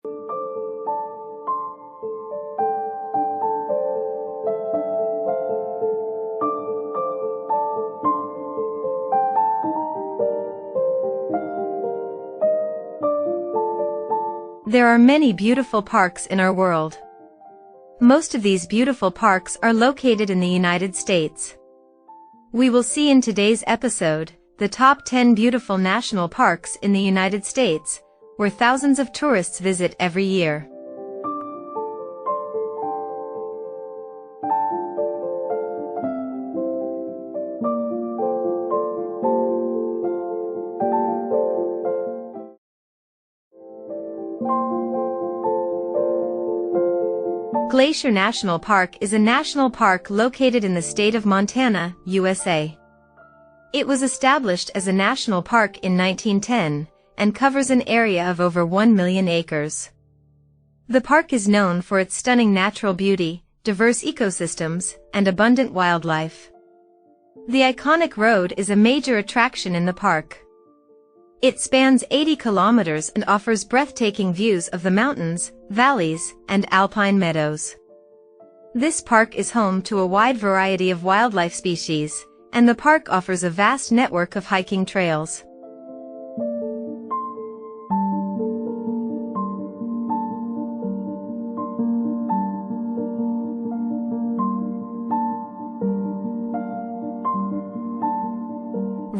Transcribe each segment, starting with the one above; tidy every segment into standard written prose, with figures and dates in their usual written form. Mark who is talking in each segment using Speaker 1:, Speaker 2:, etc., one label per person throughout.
Speaker 1: There are many beautiful parks in our world. Most of these beautiful parks are located in the United States. We will see in today's episode the top 10 beautiful national parks in the United States, where thousands of tourists visit every year. Glacier National Park is a national park located in the state of Montana, USA. It was established as a national park in 1910 and covers an area of over 1 million acres. The park is known for its stunning natural beauty, diverse ecosystems, and abundant wildlife. The iconic road is a major attraction in the park. It spans 80 kilometers and offers breathtaking views of the mountains, valleys, and alpine meadows. This park is home to a wide variety of wildlife species, and the park offers a vast network of hiking trails.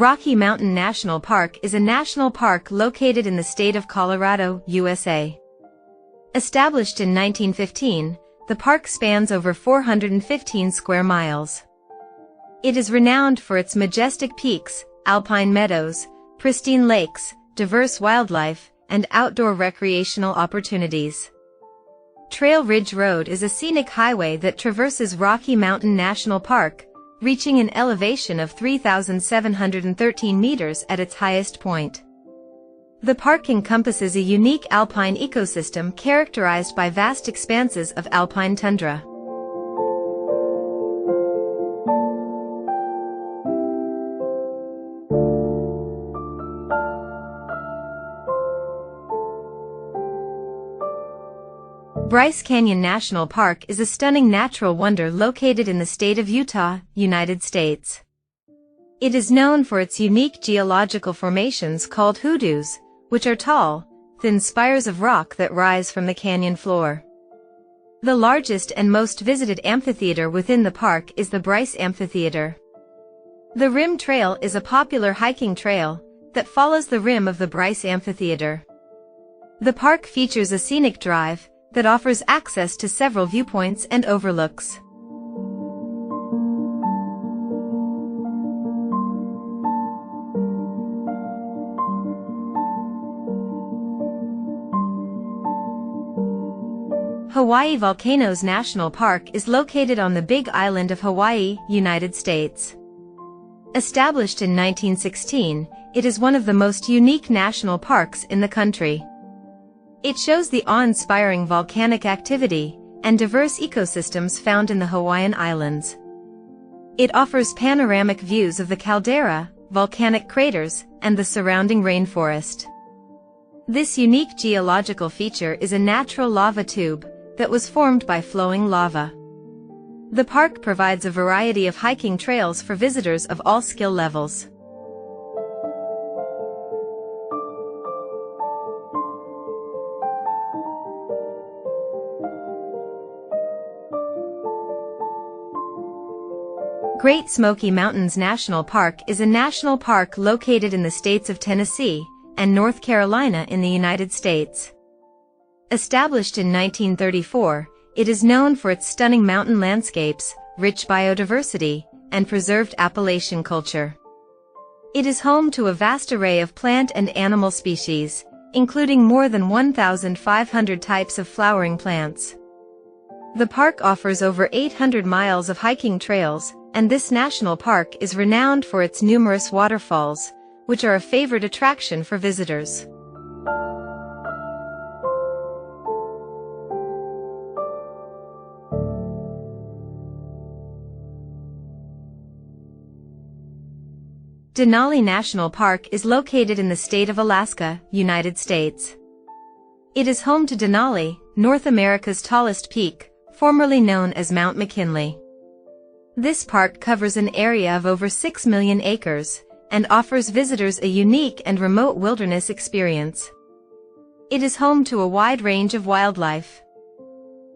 Speaker 1: Rocky Mountain National Park is a national park located in the state of Colorado, USA. Established in 1915, the park spans over 415 square miles. It is renowned for its majestic peaks, alpine meadows, pristine lakes, diverse wildlife, and outdoor recreational opportunities. Trail Ridge Road is a scenic highway that traverses Rocky Mountain National Park, reaching an elevation of 3,713 meters at its highest point. The park encompasses a unique alpine ecosystem characterized by vast expanses of alpine tundra. Bryce Canyon National Park is a stunning natural wonder located in the state of Utah, United States. It is known for its unique geological formations called hoodoos, which are tall, thin spires of rock that rise from the canyon floor. The largest and most visited amphitheater within the park is the Bryce Amphitheater. The Rim Trail is a popular hiking trail that follows the rim of the Bryce Amphitheater. The park features a scenic drive that offers access to several viewpoints and overlooks. Hawaii Volcanoes National Park is located on the Big Island of Hawaii, United States. Established in 1916, it is one of the most unique national parks in the country. It shows the awe-inspiring volcanic activity and diverse ecosystems found in the Hawaiian Islands. It offers panoramic views of the caldera, volcanic craters, and the surrounding rainforest. This unique geological feature is a natural lava tube that was formed by flowing lava. The park provides a variety of hiking trails for visitors of all skill levels. Great Smoky Mountains National Park is a national park located in the states of Tennessee and North Carolina in the United States. Established in 1934, it is known for its stunning mountain landscapes, rich biodiversity, and preserved Appalachian culture. It is home to a vast array of plant and animal species, including more than 1,500 types of flowering plants. The park offers over 800 miles of hiking trails, and this national park is renowned for its numerous waterfalls, which are a favorite attraction for visitors. Denali National Park is located in the state of Alaska, United States. It is home to Denali, North America's tallest peak, formerly known as Mount McKinley. This park covers an area of over 6 million acres and offers visitors a unique and remote wilderness experience. It is home to a wide range of wildlife.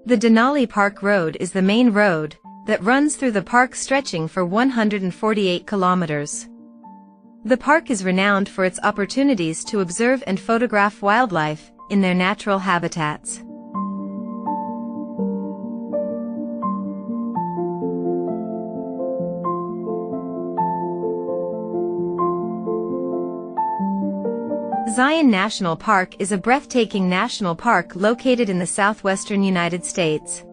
Speaker 1: The Denali Park Road is the main road that runs through the park, stretching for 148 kilometers. The park is renowned for its opportunities to observe and photograph wildlife in their natural habitats. Zion National Park is a breathtaking national park located in the southwestern United States.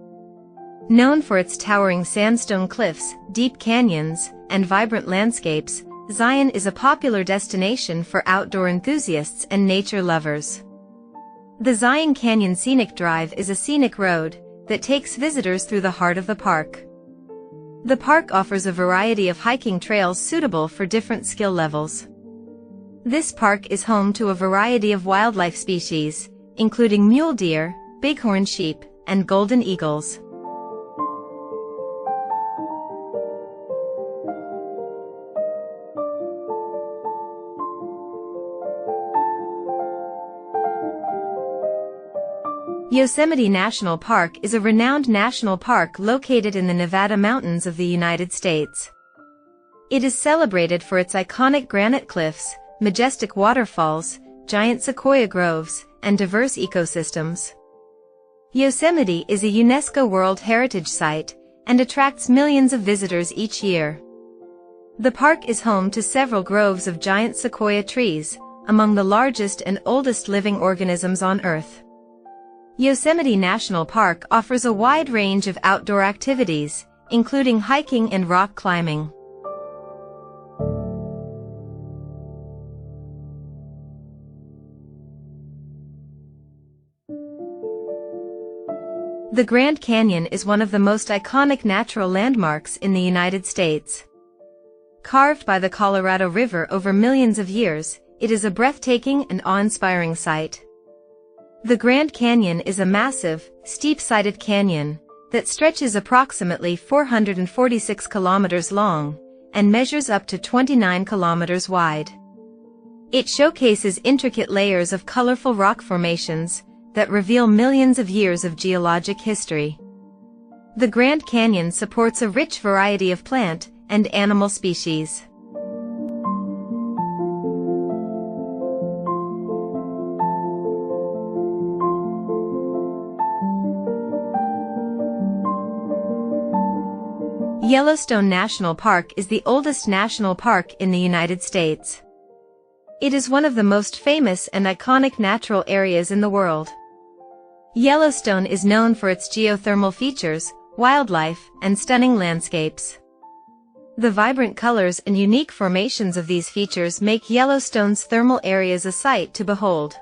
Speaker 1: Known for its towering sandstone cliffs, deep canyons, and vibrant landscapes, Zion is a popular destination for outdoor enthusiasts and nature lovers. The Zion Canyon Scenic Drive is a scenic road that takes visitors through the heart of the park. The park offers a variety of hiking trails suitable for different skill levels. This park is home to a variety of wildlife species, including mule deer, bighorn sheep, and golden eagles. Yosemite National Park is a renowned national park located in the Nevada mountains of the United States. It is celebrated for its iconic granite cliffs, majestic waterfalls, giant sequoia groves, and diverse ecosystems. Yosemite is a UNESCO World Heritage Site and attracts millions of visitors each year. The park is home to several groves of giant sequoia trees, among the largest and oldest living organisms on Earth. Yosemite National Park offers a wide range of outdoor activities, including hiking and rock climbing. The Grand Canyon is one of the most iconic natural landmarks in the United States. Carved by the Colorado River over millions of years, it is a breathtaking and awe-inspiring sight. The Grand Canyon is a massive, steep-sided canyon that stretches approximately 446 kilometers long and measures up to 29 kilometers wide. It showcases intricate layers of colorful rock formations that reveal millions of years of geologic history. The Grand Canyon supports a rich variety of plant and animal species. Yellowstone National Park is the oldest national park in the United States. It is one of the most famous and iconic natural areas in the world. Yellowstone is known for its geothermal features, wildlife, and stunning landscapes. The vibrant colors and unique formations of these features make Yellowstone's thermal areas a sight to behold.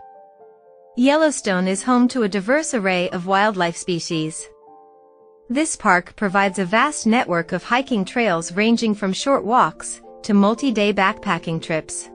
Speaker 1: Yellowstone is home to a diverse array of wildlife species. This park provides a vast network of hiking trails ranging from short walks to multi-day backpacking trips.